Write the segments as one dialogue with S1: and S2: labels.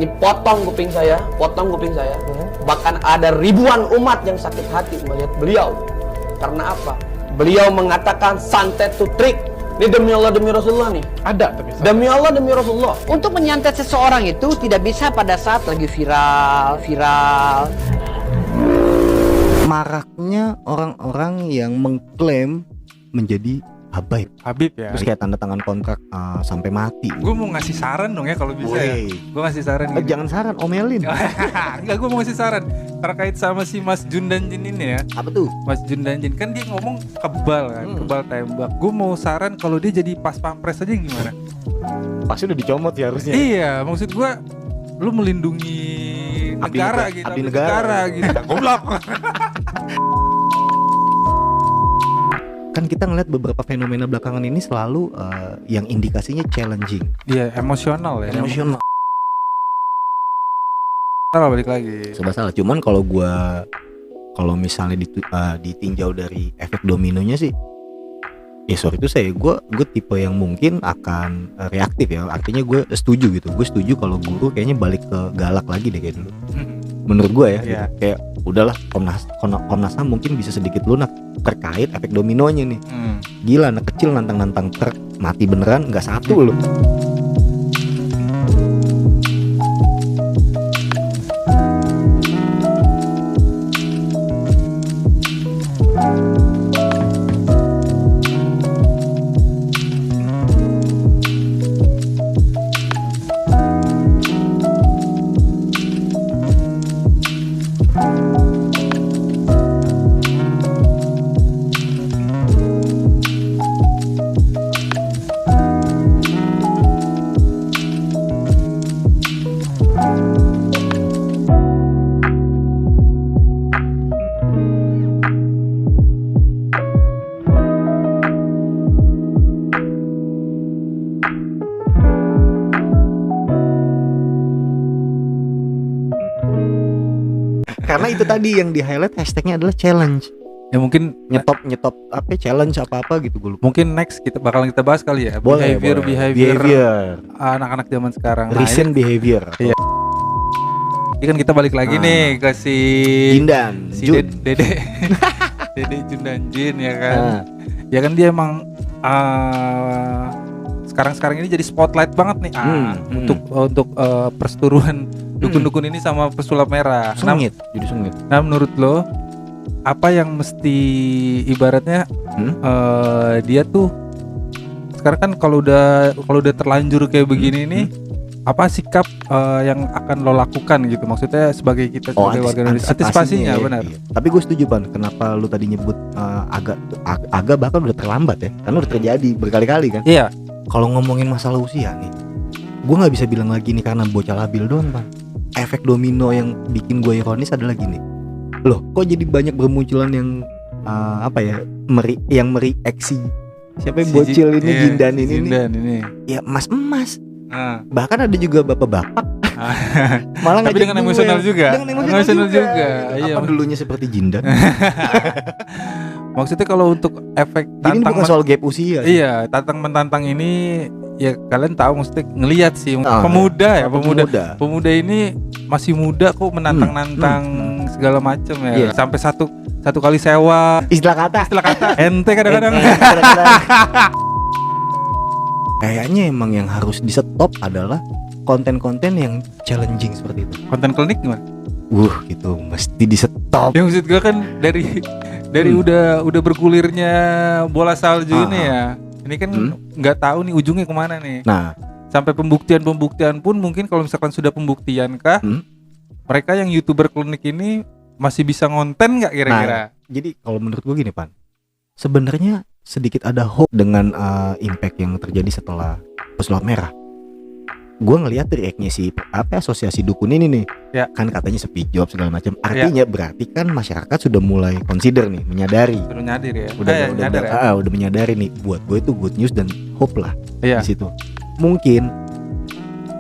S1: dipotong kuping saya, Bahkan ada ribuan umat yang sakit hati melihat beliau. Karena apa? Beliau mengatakan santet to trick. Ini demi Allah, demi Rasulullah nih.
S2: Ada tapi
S1: Demi Allah, demi Rasulullah.
S3: Untuk menyantet seseorang itu tidak bisa pada saat lagi viral.
S4: Maraknya orang-orang yang mengklaim menjadi Habib
S2: ya.
S4: terus kayak tanda tangan kontrak sampai mati.
S2: Gue mau ngasih saran dong ya kalau bisa ya. Gue ngasih saran gini.
S4: Jangan saran, omelin.
S2: Enggak, gue mau ngasih saran terkait sama si Mas Jundanjin ini ya.
S4: Apa tuh?
S2: Mas Jundanjin kan dia ngomong kebal kan, kebal tembak. Gue mau saran kalau dia jadi pas pampres aja gimana?
S4: Pasti udah dicomot ya harusnya.
S2: Iya, maksud gue lu melindungi negara gitu,
S4: abdi negara
S2: gitu. Goblok.
S4: Kan kita ngeliat beberapa fenomena belakangan ini selalu yang indikasinya challenging.
S2: Iya, emosional ya.
S4: Emosional.
S2: Salah balik lagi.
S4: Serba salah. Cuman kalau misalnya ditinjau dari efek dominonya sih, ya sorry itu gue tipe yang mungkin akan reaktif ya. Artinya gue setuju gitu. Gue setuju kalau guru kayaknya balik ke galak lagi deh kayak dulu. Menurut gue ya, gitu. Kayak udahlah Komnas HAM mungkin bisa sedikit lunak terkait efek dominonya nih. Gila, anak kecil nantang truk mati beneran nggak satu loh. Karena itu tadi yang di highlight hashtagnya adalah challenge.
S2: Ya mungkin
S4: nyetop apa challenge apa gitu gue lupa.
S2: Mungkin next kita bahas kali ya.
S4: Boleh. Behavior
S2: anak-anak zaman sekarang.
S4: Recent behavior.
S2: Iya. Ini kan kita balik lagi nih ke si
S4: Jindan,
S2: si Dede Dede Jundanjin ya kan. Ya kan dia emang sekarang ini jadi spotlight banget nih untuk perseteruan dukun-dukun ini sama pesulap merah.
S4: Jadi sengit.
S2: Nah menurut lo apa yang mesti ibaratnya dia tuh sekarang kan kalau udah terlanjur kayak begini nih, apa sikap yang akan lo lakukan gitu, maksudnya sebagai kita sebagai warga Indonesia, antisipasinya ya, benar.
S4: Iya. Tapi gue setuju Pan, kenapa lu tadi nyebut agak bahkan udah terlambat ya, karena udah terjadi berkali-kali kan.
S2: Iya.
S4: Kalau ngomongin masalah usia nih, gue nggak bisa bilang lagi nih karena bocah labil doang Pan. Efek domino yang bikin gue ironis adalah gini, loh kok jadi banyak bermunculan yang mereaksi siapa yang bocil ini, Jindan ini. Ya emas. Bahkan ada juga bapak-bapak malah
S2: tapi dengan emosional juga.
S4: Iya, apa dulunya seperti Jindan.
S2: Maksudnya kalau untuk efek
S4: ini bukan soal gap usia.
S2: Iya, tantang ini ya kalian tahu, maksudnya ngelihat sih pemuda ini masih muda kok, menantang segala macam ya.
S4: Iya.
S2: Sampai satu kali sewa
S4: istilah kata
S2: ente kadang-kadang.
S4: Kayaknya emang yang harus di stop adalah konten-konten yang challenging seperti itu.
S2: Konten klinik gimana?
S4: Gitu mesti di stop.
S2: Ya maksud gue kan dari udah bergulirnya bola salju ini ya. Ini kan nggak tahu nih ujungnya kemana nih.
S4: Nah,
S2: sampai pembuktian pun mungkin kalau misalkan sudah pembuktian kah, mereka yang YouTuber klinik ini masih bisa ngonten nggak kira-kira?
S4: Nah, jadi kalau menurut gue gini Pan, sebenarnya sedikit ada hope dengan impact yang terjadi setelah pesulap merah. Gue ngelihat react-nya si asosiasi dukun ini nih,
S2: ya.
S4: Kan katanya sepi job segala macam. Artinya berarti kan masyarakat sudah mulai consider nih, menyadari. Udah menyadari nih. Buat gue itu good news dan hope lah di situ. Mungkin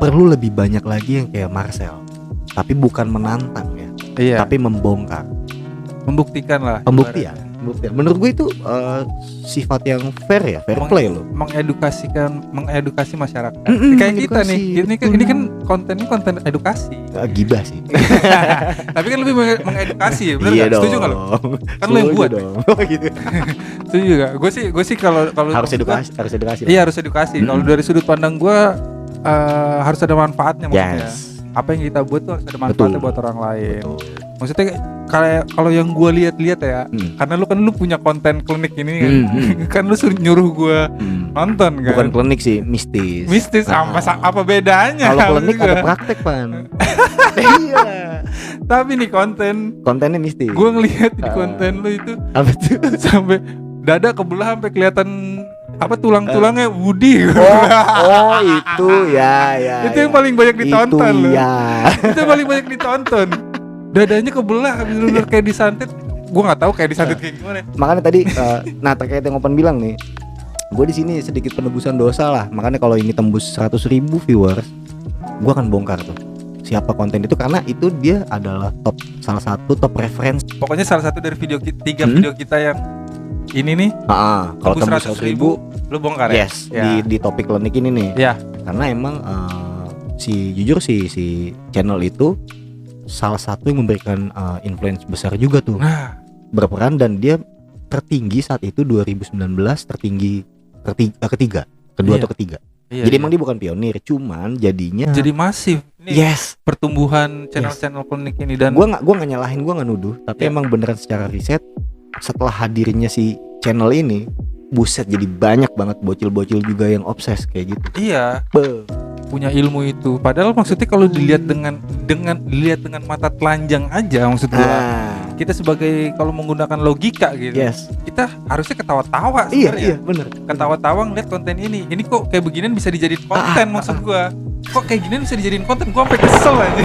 S4: perlu lebih banyak lagi yang kayak Marcel, tapi bukan menantang ya, tapi membongkar,
S2: membuktikan lah.
S4: pembuktian. menurut gue itu sifat yang fair ya, fair play loh.
S2: Mengedukasi masyarakat.
S4: Mm-mm,
S2: Kayak kita
S4: mengedukasi,
S2: nih, ini kan konten edukasi.
S4: Gibah sih.
S2: Tapi kan lebih mengedukasi ya, benar
S4: Iya
S2: nggak? Setuju nggak lo? Kan lo yang
S4: Setuju
S2: buat.
S4: dong. Oh, gitu.
S2: Setuju gak? Gue sih kalau
S4: Harus edukasi.
S2: Iya harus edukasi. Kalau dari sudut pandang gue harus ada manfaatnya maksudnya.
S4: Yes.
S2: Apa yang kita buat tuh harus ada manfaatnya
S4: Betul.
S2: buat orang lain.
S4: Betul.
S2: Maksudnya kalau yang gue lihat ya, karena lu punya konten klinik ini kan, kan lu suruh nyuruh gue nonton kan.
S4: Bukan klinik sih, mistis.
S2: Mistis apa bedanya?
S4: Kalau klinik ada praktek, Pan. Iya.
S2: Tapi nih
S4: Kontennya mistis.
S2: gue ngelihat di konten lu itu
S4: Apa tuh?
S2: sampai dada kebelah sampai kelihatan apa tulang-tulangnya Woody.
S4: Oh, itu ya.
S2: Itu yang paling banyak ditonton
S4: itu,
S2: loh.
S4: ya.
S2: Itu yang paling banyak ditonton. Dadanya kebelah bener-bener kayak disantet. Gue nggak tahu kayak disantet kayak gimana.
S4: Makanya tadi terkait yang Open bilang nih, gue di sini sedikit penebusan dosa lah. Makanya kalau ini tembus 100.000 viewers, gue akan bongkar tuh siapa konten itu, karena itu dia adalah salah satu top reference.
S2: Pokoknya salah satu dari tiga video kita yang ini nih.
S4: Kalau tembus 100.000,
S2: lu bongkar ya?
S4: yes,
S2: Ya.
S4: di topik klinik ini nih.
S2: Ya.
S4: Karena emang jujur si channel itu salah satu yang memberikan influence besar juga tuh.
S2: Nah,
S4: Berperan, dan dia tertinggi saat itu 2019, ketiga, kedua
S2: Iya.
S4: atau ketiga.
S2: iya,
S4: Jadi
S2: iya.
S4: emang dia bukan pionir, cuman jadinya
S2: jadi masif nih
S4: yes.
S2: pertumbuhan channel-channel klinik ini. Dan
S4: Gua nggak nyalahin, gua nggak nuduh, tapi
S2: Iya.
S4: emang beneran secara riset setelah hadirnya si channel ini, buset, jadi banyak banget bocil-bocil juga yang obses kayak gitu.
S2: iya
S4: Be.
S2: punya ilmu itu. Padahal maksudnya kalau dilihat dengan mata telanjang aja, maksud gua kita sebagai kalau menggunakan logika gitu,
S4: Yes.
S2: kita harusnya ketawa-tawa
S4: Iya,
S2: sebenarnya.
S4: bener.
S2: Ketawa-tawa ngeliat konten ini kok kayak beginian bisa dijadiin konten. Maksud gua kok kayak ginian bisa dijadiin konten, gua sampai kesel aja.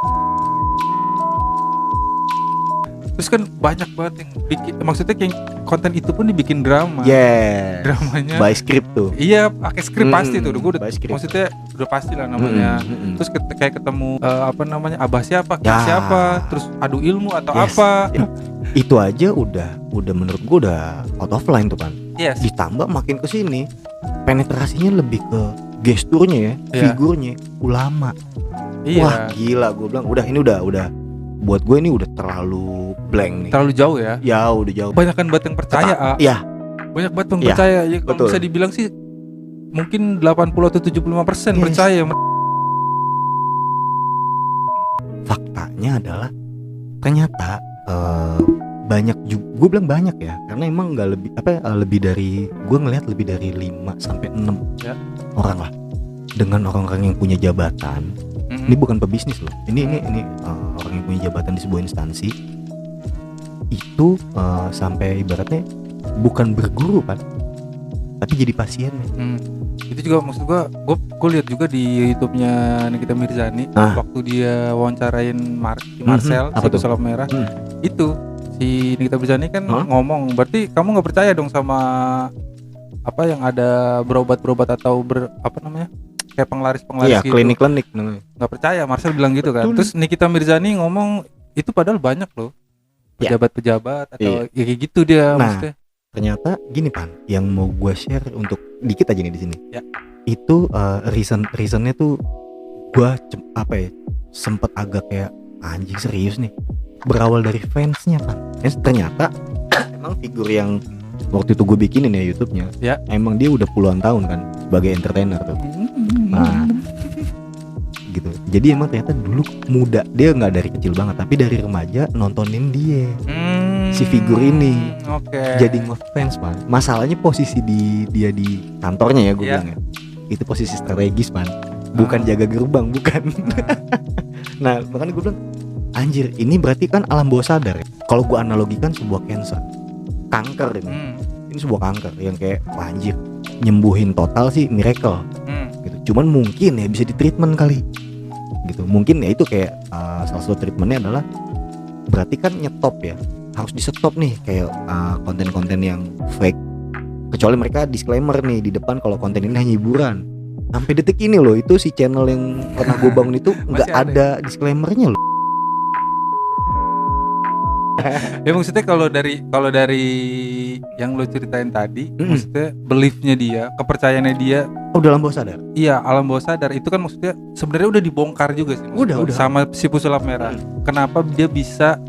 S2: Terus kan banyak banget yang bikin, maksudnya kayak konten itu pun dibikin drama.
S4: Yes.
S2: Dramanya
S4: By script tuh.
S2: iya pakai skrip pasti tuh. Gue udah,
S4: by script.
S2: maksudnya udah pasti lah namanya. Terus kayak ketemu apa namanya, abah siapa,
S4: Ya.
S2: siapa, terus adu ilmu atau
S4: Yes.
S2: apa.
S4: Itu aja udah menurut gua udah out of line tuh kan.
S2: Yes.
S4: Ditambah makin kesini penetrasinya lebih ke gesturnya ya,
S2: Iya.
S4: figurnya ulama.
S2: Iya.
S4: Wah gila, gue bilang ini udah buat gue ini udah terlalu blank nih.
S2: Terlalu jauh ya.
S4: Ya udah jauh.
S2: Banyakan banget yang percaya.
S4: Iya.
S2: Banyak banget yang
S4: Iya,
S2: percaya. Ya kalau
S4: betul.
S2: bisa dibilang sih mungkin 80 atau 75%
S4: Yes.
S2: percaya.
S4: Faktanya adalah ternyata banyak juga, gue bilang banyak ya, karena emang nggak lebih dari, gue ngelihat lebih dari 5 sampai 6
S2: Ya.
S4: orang lah, dengan orang-orang yang punya jabatan. Ini bukan pebisnis loh. Ini orang yang punya jabatan di sebuah instansi itu sampai ibaratnya bukan berguru kan, tapi jadi pasiennya.
S2: Itu juga maksud gue lihat juga di YouTube-nya Nikita Mirzani waktu dia wawancarain Marcel,
S4: Apa
S2: si
S4: tuh?
S2: pesulap merah. Itu si Nikita Mirzani kan ngomong, berarti kamu nggak percaya dong sama apa yang ada berobat atau apa namanya, kayak penglaris
S4: Iya,
S2: gitu.
S4: klinik namanya.
S2: Nggak percaya, Marcel bilang gitu kan.
S4: Betul.
S2: Terus Nikita Mirzani ngomong itu padahal banyak loh
S4: Ya.
S2: pejabat-pejabat atau
S4: Iya.
S2: ya kayak gitu dia.
S4: Nah,
S2: maksudnya.
S4: Ternyata gini Pan, yang mau gue share untuk dikit aja nih di sini.
S2: Ya.
S4: Itu reasonnya tuh gue sempet agak kayak anjing serius nih. Berawal dari fansnya Pan. Ternyata emang figur yang waktu itu gue bikinin ya YouTube-nya.
S2: Ya.
S4: Emang dia udah puluhan tahun kan sebagai entertainer tuh. Nah, gitu. Jadi emang ternyata dulu muda, dia nggak dari kecil banget, tapi dari remaja nontonin dia. Si figur ini
S2: Oke.
S4: jadi ngefans Pan. Masalahnya posisi dia di kantornya ya gue
S2: Iya.
S4: bilang ya. Itu posisi strategis Pan. Bukan jaga gerbang, bukan. Nah, makanya gue bilang anjir, ini berarti kan alam bawah sadar ya. Kalau gue analogikan sebuah cancer, kanker ini. Ini sebuah kanker yang kayak wah, anjir, nyembuhin total sih miracle gitu. Cuman mungkin ya bisa di treatment kali. Gitu. Mungkin ya itu kayak salah satu treatmentnya adalah berarti kan nyetop ya. Harus di stop nih kayak konten-konten yang fake, kecuali mereka disclaimer nih di depan kalau konten ini hanya hiburan. Sampai detik ini loh, itu si channel yang pernah gue bangun itu nggak
S2: Masih ada
S4: ada disclaimernya loh.
S2: Ya maksudnya kalau dari yang lo ceritain tadi, maksudnya beliefnya dia, kepercayaannya dia,
S4: Oh, dalam bawah sadar.
S2: iya alam bawah sadar itu kan maksudnya sebenarnya udah dibongkar juga sih. maksud
S4: Udah.
S2: gua, sama si pesulap merah. Kenapa dia bisa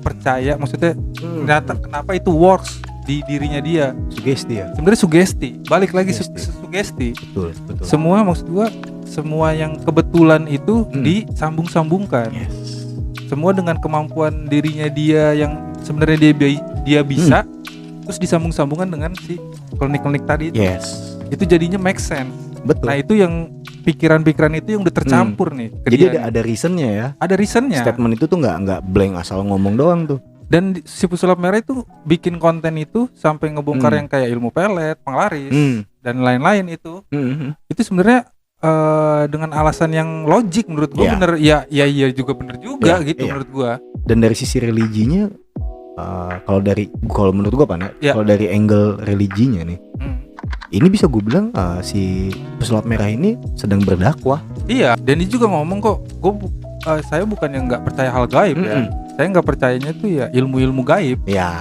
S2: percaya? Maksudnya ternyata kenapa itu works di dirinya dia?
S4: Sugesti ya.
S2: Sebenarnya sugesti. Balik lagi
S4: Sugesti.
S2: sugesti.
S4: Betul.
S2: Semua maksud gua, semua yang kebetulan itu disambung-sambungkan.
S4: Yes.
S2: Semua dengan kemampuan dirinya dia yang sebenarnya dia bisa, terus disambung-sambungkan dengan si klinik-klinik tadi itu.
S4: Yes.
S2: Itu jadinya make sense.
S4: Betul.
S2: Nah itu yang pikiran-pikiran itu yang udah tercampur nih ke
S4: Jadi
S2: dia nih.
S4: ada reasonnya ya.
S2: Ada reasonnya.
S4: Statement itu tuh nggak blank asal ngomong doang tuh.
S2: Dan si pesulap merah itu bikin konten itu sampai ngebongkar yang kayak ilmu pelet, penglaris dan lain-lain itu. Itu sebenarnya dengan alasan yang logik menurut gua.
S4: Ya.
S2: Bener ya iya juga bener juga
S4: Ya,
S2: gitu
S4: iya.
S2: menurut gua.
S4: Dan dari sisi religinya, kalau menurut gua Pan,
S2: Ya.
S4: kalau dari angle religinya nih, ini bisa gue bilang si pesulap merah ini sedang berdakwah.
S2: Iya, dan dia juga ngomong kok, saya bukan yang nggak percaya hal gaib ya. Saya nggak percayanya tuh ya ilmu-ilmu gaib.
S4: Ya,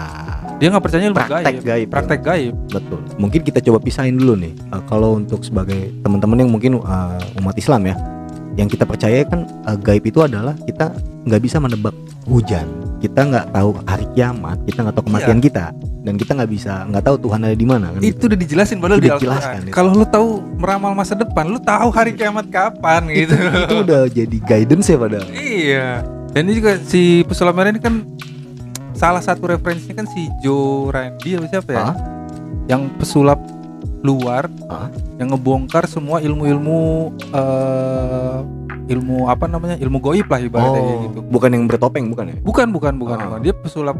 S2: Dia nggak percaya ilmu
S4: Praktek gaib.
S2: Praktek gaib.
S4: betul. Mungkin kita coba pisahin dulu nih. Kalau untuk sebagai teman-teman yang mungkin umat Islam ya, yang kita percaya kan gaib itu adalah kita nggak bisa menebak hujan, kita nggak tahu hari kiamat, kita nggak tahu kematian kita, dan kita nggak tahu Tuhan ada di mana kan.
S2: Itu udah dijelasin padahal
S4: Udah
S2: di
S4: dijelaskan
S2: Al-Quran.
S4: itu.
S2: Kalau lu tahu meramal masa depan, lu tahu hari kiamat kapan gitu.
S4: Itu udah jadi guidance ya padahal.
S2: Iya. Dan ini juga si pesulap merah ini kan salah satu referensinya kan si Joe Randy apa siapa ya? Yang pesulap luar yang ngebongkar semua ilmu-ilmu ilmu apa namanya? Ilmu goib lah ibaratnya kayak gitu.
S4: Bukan yang bertopeng, bukan ya?
S2: Bukan. Dia pesulap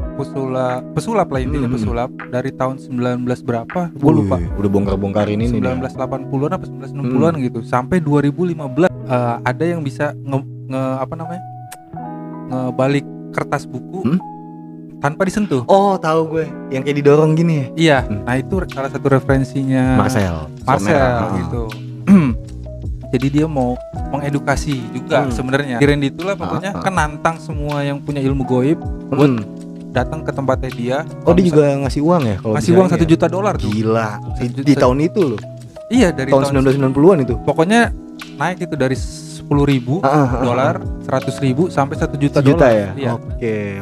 S2: lah intinya, pesulap dari tahun 19 berapa? Gue lupa.
S4: Udah bongkar-bongkarin ini
S2: 1980-an apa 1960-an gitu. Sampai 2015 ada yang bisa ngebalik kertas buku tanpa disentuh.
S4: Oh, tahu gue. Yang kayak didorong gini ya.
S2: Iya. Nah, itu salah satu referensinya
S4: Marcel
S2: gitu. Jadi dia mau mengedukasi juga sebenarnya. Di Randy itulah pokoknya kan nantang semua yang punya ilmu goib buat datang ke tempatnya dia.
S4: Oh, dia juga ngasih uang ya kalau
S2: ngasih uang $1 juta tuh.
S4: Gila. Di tahun itu loh.
S2: Iya, dari
S4: tahun 1990-an itu.
S2: Pokoknya naik itu dari $10.000 $100.000 sampai $1 juta
S4: ya.
S2: Iya.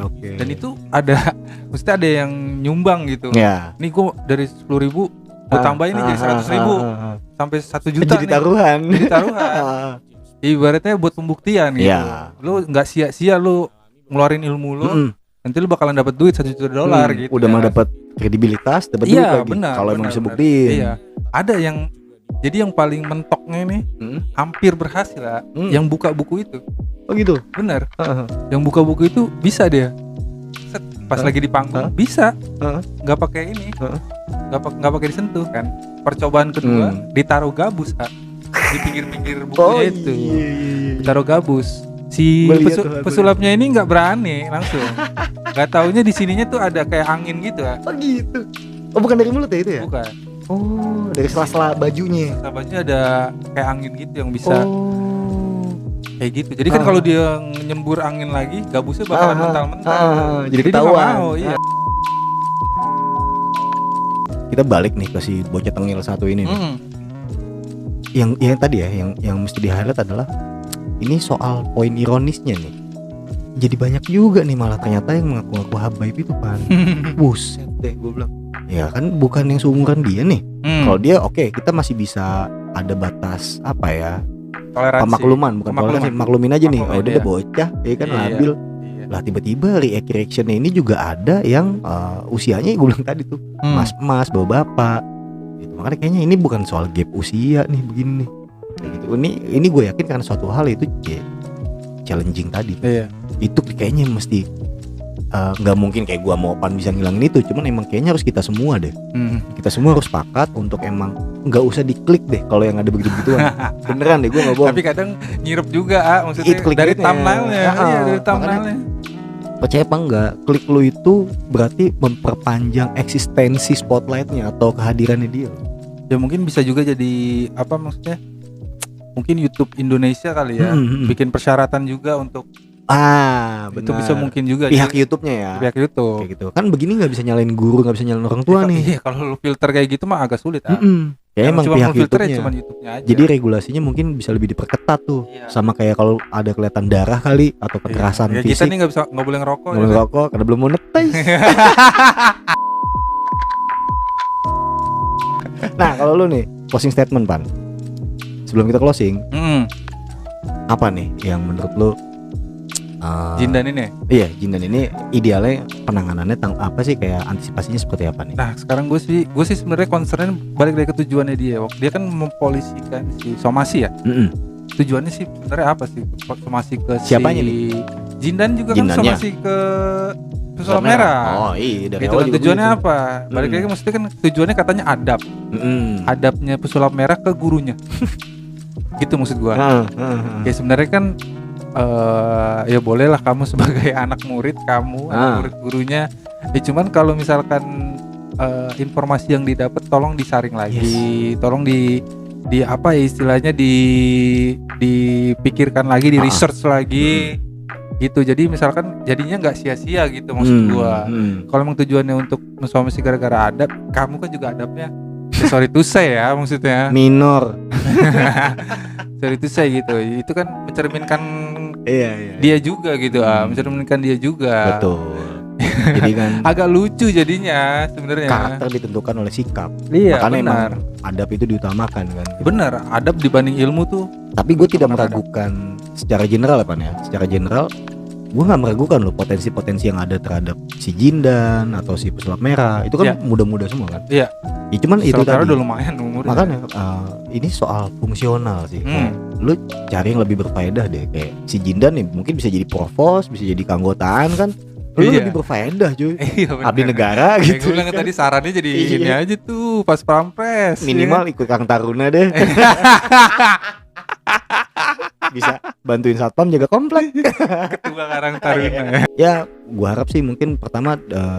S4: Oke.
S2: Dan itu ada mesti ada yang nyumbang gitu.
S4: Ya.
S2: Nih gua dari 10.000 gua tambahin nih jadi 100.000 sampai 1 juta
S4: jadi
S2: nih.
S4: taruhan.
S2: Jadi taruhan. Ibaratnya buat pembuktian gitu.
S4: Ya.
S2: Lu nggak sia-sia lu ngeluarin ilmu lu. Nanti lu bakalan dapat duit $1 juta gitu.
S4: Udah mah dapat kredibilitas, dapat duit lagi.
S2: Benar,
S4: Kalau emang
S2: benar,
S4: bisa buktiin.
S2: Iya. Ada yang jadi yang paling mentoknya nih hampir berhasil lah. Yang buka buku itu.
S4: Oh gitu.
S2: Bener. Yang buka buku itu bisa dia. Set, pas lagi di panggung bisa. Nggak pakai ini. Nggak pakai disentuh kan. Percobaan kedua ditaruh gabus di pinggir-pinggir bukunya itu. Ditaruh gabus. Si pesulapnya ini nggak berani langsung. Nggak taunya di sininya tuh ada kayak angin gitu ya.
S4: Oh gitu. Oh, bukan dari mulut ya itu ya?
S2: Bukan.
S4: Oh, dari sela-sela bajunya.
S2: Sahabatnya ada kayak angin gitu yang bisa kayak gitu. Jadi kan kalau dia nyembur angin lagi, gabusnya bakalan mental-mental.
S4: Jadi
S2: dia
S4: ketahuan.
S2: nggak mau, iya.
S4: Kita balik nih ke si bocah tengil satu ini nih. Yang tadi ya, yang mesti di-highlight adalah ini soal poin ironisnya nih. Jadi banyak juga nih malah ternyata yang mengaku-ngaku habaib itu Pan. Buset deh gue bilang. Ya kan bukan yang seumuran dia nih. Kalau dia oke, kita masih bisa ada batas apa ya?
S2: Toleransi.
S4: Pemakluman, bukan toleransi, maklumin aja nih. Oh, dia bocah, ya kan labil. Lah tiba-tiba reactionnya ini juga ada yang usianya gue bilang tadi tuh mas-mas, bapak-bapak gitu. Makanya kayaknya ini bukan soal gap usia nih begini nih kayak gitu. Ini gue yakin karena suatu hal itu challenging tadi itu kayaknya mesti nggak mungkin kayak gue mau Pan bisa ngilangin itu, cuman emang kayaknya harus kita semua deh. Kita semua harus sepakat untuk emang nggak usah diklik deh kalau yang ada begitu-begituan. Beneran deh, gue nggak bohong.
S2: Tapi kadang nyirep juga maksudnya dari thumbnailnya. Iya, dari thumbnailnya.
S4: Percaya apa enggak, klik lu itu berarti memperpanjang eksistensi spotlightnya atau kehadirannya dia.
S2: Ya mungkin bisa juga jadi apa maksudnya? Mungkin YouTube Indonesia kali ya, bikin persyaratan juga untuk
S4: benar.
S2: Itu bisa mungkin juga
S4: pihak
S2: jadi
S4: YouTube-nya ya.
S2: pihak YouTube.
S4: Kayak gitu. Kan begini nggak bisa nyalain guru, nggak bisa nyalain orang tua nih.
S2: Iya, kalau lu filter kayak gitu mah agak sulit.
S4: Ya emang
S2: cuma
S4: pihak
S2: filter
S4: YouTube-nya.
S2: cuma YouTube-nya aja.
S4: Jadi regulasinya mungkin bisa lebih diperketat tuh.
S2: Iya.
S4: Sama kayak kalau ada kelihatan darah kali atau kekerasan
S2: ya, kita
S4: fisik.
S2: nih nggak boleh ngerokok.
S4: Mulai rokok karena belum monetize. Nah, kalau lu nih closing statement, Pan. Sebelum kita closing, apa nih yang menurut lu
S2: Jindan ini.
S4: Iya, Jindan ini idealnya penanganannya apa sih, kayak antisipasinya seperti apa nih?
S2: Nah, sekarang gue sih sebenarnya concernnya balik dari ketujuannya dia. Dia kan mempolisikan si somasi ya. Tujuannya sih sebenarnya apa sih? Somasi ke
S4: Siapanya
S2: si
S4: nih?
S2: Jindan juga
S4: Jindannya.
S2: kan somasi ke pesulap merah.
S4: Oh iya, dari
S2: Itu
S4: awal
S2: kan
S4: juga
S2: tujuannya
S4: begitu.
S2: apa? Balik lagi maksudnya kan tujuannya katanya adab. Adabnya pesulap merah ke gurunya. Gitu maksud gua. Ya sebenarnya kan ya bolehlah kamu sebagai anak murid kamu, anak murid gurunya. Ya cuman kalau misalkan informasi yang didapat tolong disaring lagi, tolong di apa ya istilahnya dipikirkan lagi, di research lagi. Gitu. Jadi misalkan jadinya nggak sia-sia gitu maksud gua. Kalau memang tujuannya untuk mensomasi gara-gara adab, kamu kan juga adabnya sorry to say ya maksudnya.
S4: Minor.
S2: Sorry to say gitu. Itu kan mencerminkan
S4: Iya.
S2: dia juga gitu, mencerminkan dia juga.
S4: Betul. Jadi kan
S2: agak lucu jadinya sebenarnya.
S4: karakter ditentukan oleh sikap.
S2: Iya,
S4: Makanya
S2: benar.
S4: emang adab itu diutamakan kan.
S2: Benar, adab dibanding ilmu tuh.
S4: Tapi gue tidak
S2: Adab.
S4: meragukan secara general ya, Pan ya. Secara general gue nggak meragukan loh potensi-potensi yang ada terhadap si Jindan atau si pesulap merah. Itu kan
S2: Iya.
S4: muda-muda semua kan.
S2: Iya.
S4: Ya, cuman itu
S2: Sementara
S4: tadi.
S2: udah lumayan umurnya.
S4: Makanya ini soal fungsional sih. Kayak lu cari yang lebih berfaedah deh. Kayak si Jindan nih mungkin bisa jadi provos, bisa jadi keanggotaan kan. Lu
S2: Iya.
S4: lebih berfaedah cuy.
S2: Iya benar.
S4: Abdi negara
S2: Kayak
S4: gitu.
S2: gue bilang
S4: kan.
S2: tadi sarannya jadi
S4: Iya.
S2: ini aja tuh pas pampres.
S4: Minimal ikut Kang Taruna deh. Bisa bantuin satpam jaga komplek.
S2: Ketua Karang Taruna.
S4: Ya, gua harap sih mungkin pertama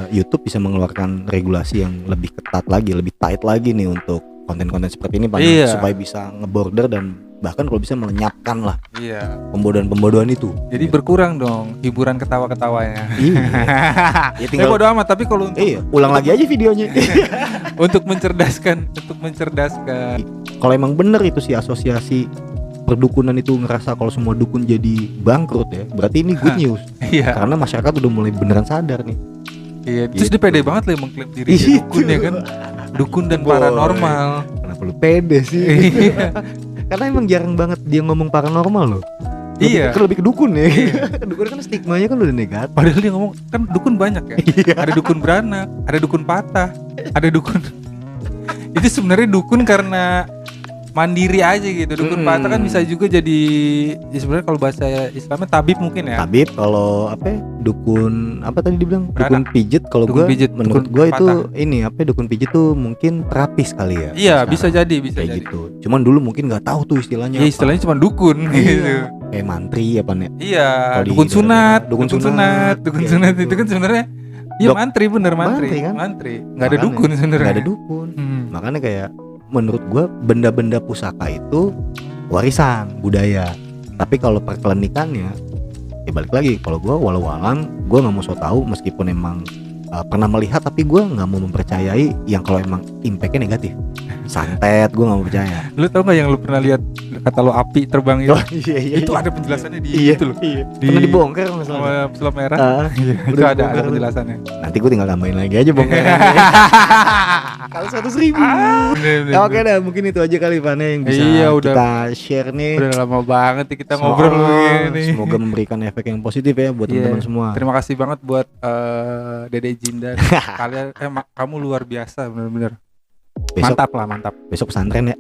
S4: YouTube bisa mengeluarkan regulasi yang lebih ketat lagi, lebih tight lagi nih untuk konten-konten seperti ini, Pak,
S2: Iya.
S4: supaya bisa ngeborder dan bahkan kalau bisa melenyapkan lah
S2: Iya.
S4: pembodohan-pembodohan itu.
S2: Jadi berkurang dong hiburan ketawa-ketawanya.
S4: Iya. Ya
S2: Ya bodo amat, tapi kalau untuk
S4: ulang lagi aja videonya.
S2: untuk mencerdaskan.
S4: Kalau emang bener itu si asosiasi perdukunan itu ngerasa kalau semua dukun jadi bangkrut ya, berarti ini good news.
S2: Iya.
S4: Karena masyarakat udah mulai beneran sadar nih.
S2: Iya, terus
S4: Gitu.
S2: dia pede banget lah mengklaim diri
S4: Itu.
S2: dia dukun ya kan. Dukun dan
S4: Boy.
S2: paranormal.
S4: Kenapa lu pede sih?
S2: Iya.
S4: Karena emang jarang banget dia ngomong paranormal loh.
S2: Iya.
S4: Lebih ke dukun ya. Dukun kan stigmanya kan udah negatif.
S2: Padahal dia ngomong kan dukun banyak ya. Ada dukun beranak, ada dukun patah, ada dukun. Itu sebenarnya dukun karena mandiri aja gitu. Dukun patah kan bisa juga jadi ya sebenarnya kalau bahasa Islamnya tabib mungkin ya.
S4: Tabib kalau apa ya, dukun apa tadi dibilang?
S2: Beranak.
S4: Dukun pijet kalau
S2: Dukun
S4: gua
S2: pijet,
S4: menurut
S2: dukun
S4: gua itu
S2: patah.
S4: ini apa ya, dukun pijet tuh mungkin terapis kali ya.
S2: Iya,
S4: sekarang.
S2: bisa jadi.
S4: Kayak gitu. Cuman dulu mungkin nggak tahu tuh istilahnya.
S2: Ya
S4: apa.
S2: istilahnya cuma dukun gitu.
S4: Iya. Kayak mantri apa nih?
S2: Iya,
S4: Kalau di
S2: dukun sunat,
S4: dukun
S2: dukun
S4: sunat,
S2: sunat, dukun
S4: kayak
S2: sunat
S4: gitu.
S2: itu kan sebenarnya iya
S4: Dok-
S2: mantri bener mantri,
S4: Mantri kan?
S2: mantri. Nggak ada
S4: Makanya,
S2: dukun sebenarnya.
S4: Nggak ada dukun.
S2: Hmm.
S4: Makanya kayak menurut gua benda-benda pusaka itu warisan budaya. Tapi kalau perkelenikannya ya balik lagi, kalau gua walau alam gua nggak mau so tahu meskipun emang pernah melihat, tapi gua nggak mau mempercayai yang kalau emang impactnya negatif. Santet gua nggak mau percaya.
S2: Lu tau nggak yang lu pernah lihat kata lu api terbang itu?
S4: Iya
S2: Itu ada penjelasannya di
S4: Iya,
S2: itu loh.
S4: iya.
S2: Di-
S4: Pernah dibongkar masalah.
S2: Sama pesulap merah.
S4: Iya,
S2: Itu
S4: udah
S2: ada
S4: dibongkar.
S2: penjelasannya.
S4: Nanti gua tinggal tambahin lagi aja bongkaran. Kalau 100.000.
S2: Bener,
S4: Ya, oke dah, mungkin itu aja kali Vane yang bisa
S2: Iya, udah.
S4: kita share nih.
S2: Udah lama banget nih kita
S4: Soal-
S2: ngobrol begini.
S4: Semoga memberikan efek yang positif ya buat
S2: Iya.
S4: teman-teman semua.
S2: Terima kasih banget buat Dede Jindan. Kalian kamu luar biasa bener-bener.
S4: Besok
S2: Mantap lah, mantap.
S4: besok pesantren ya.